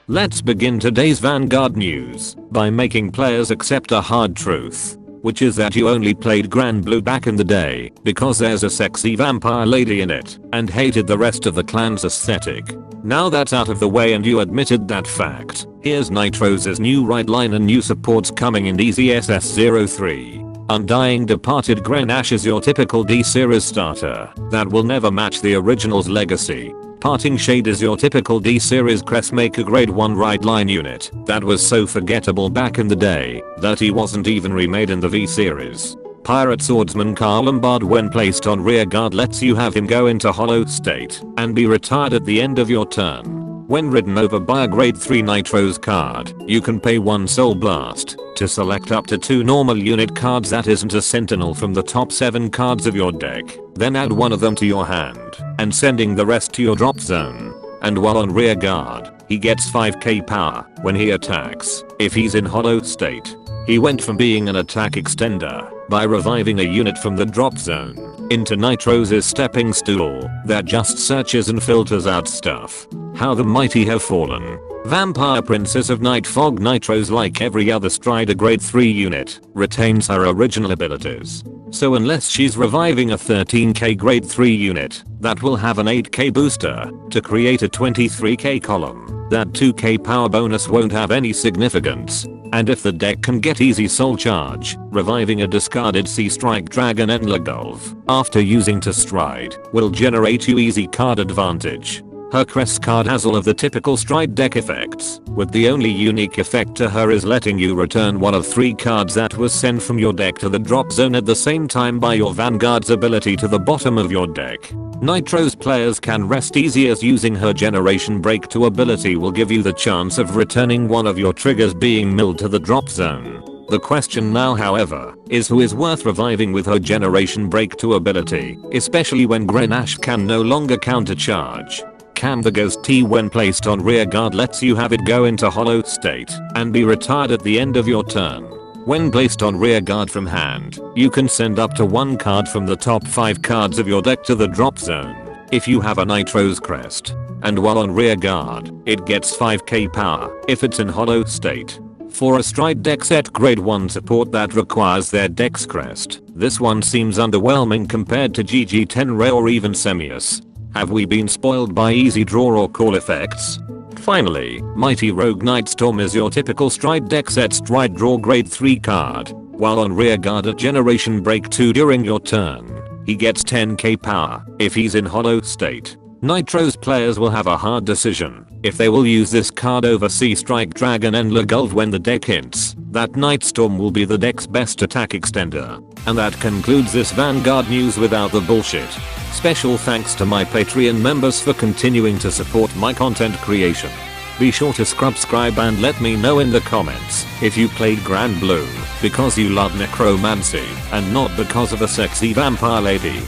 Let's begin today's Vanguard news by making players accept a hard truth, which is that you only played Grand Blue back in the day because there's a sexy vampire lady in it and hated the rest of the clan's aesthetic. Now that's out of the way and you admitted that fact, here's Nightrose's new right line and new supports coming in DZSS03. Undying Departed Grenache is your typical D-Series starter that will never match the original's legacy. Parting Shade is your typical D-Series Crest Maker Grade 1 right line unit that was so forgettable back in the day that he wasn't even remade in the V-Series. Pirate Swordsman Carl Lombard, when placed on rear guard, lets you have him go into hollow state and be retired at the end of your turn. When ridden over by a grade 3 Nightrose card, you can pay 1 Soul Blast to select up to 2 normal unit cards that isn't a sentinel from the top 7 cards of your deck, then add one of them to your hand and sending the rest to your drop zone. And while on rear guard, he gets 5k power when he attacks if he's in hollow state. He went from being an attack extender by reviving a unit from the drop zone into Nightrose's stepping stool that just searches and filters out stuff. How the mighty have fallen. Vampire Princess of Nightfog Nightrose, like every other Strider grade 3 unit, retains her original abilities. So unless she's reviving a 13k grade 3 unit that will have an 8k booster to create a 23k column, that 2k power bonus won't have any significance. And if the deck can get easy soul charge, reviving a discarded Sea Strike Dragon Enlagulf after using to stride will generate you easy card advantage. Her Crest card has all of the typical Stride deck effects, with the only unique effect to her is letting you return one of 3 cards that was sent from your deck to the drop zone at the same time by your Vanguard's ability to the bottom of your deck. Nightrose players can rest easy as using her Generation Break 2 ability will give you the chance of returning one of your triggers being milled to the drop zone. The question now, however, is who is worth reviving with her Generation Break 2 ability, especially when Grenache can no longer countercharge. Cam the Ghost T, when placed on rear guard, lets you have it go into hollow state and be retired at the end of your turn. When placed on rear guard from hand, you can send up to 1 card from the top 5 cards of your deck to the drop zone if you have a Nightrose Crest. And while on rear guard, it gets 5k power if it's in hollow state. For a Stride deck set grade 1 support that requires their deck's Crest, this one seems underwhelming compared to GG10 Ray or even Semius. Have we been spoiled by easy draw or call effects? Finally, Mighty Rogue Nightstorm is your typical Stride deck set Stride draw grade 3 card. While on rear guard at Generation Break 2 during your turn, he gets 10k power if he's in hollow state. Nightrose players will have a hard decision if they will use this card over Sea Strike Dragon Enlagulf when the deck hints that Nightstorm will be the deck's best attack extender. And that concludes this Vanguard news without the bullshit. Special thanks to my Patreon members for continuing to support my content creation. Be sure to subscribe and let me know in the comments if you played Grand Blue because you love necromancy and not because of a sexy vampire lady.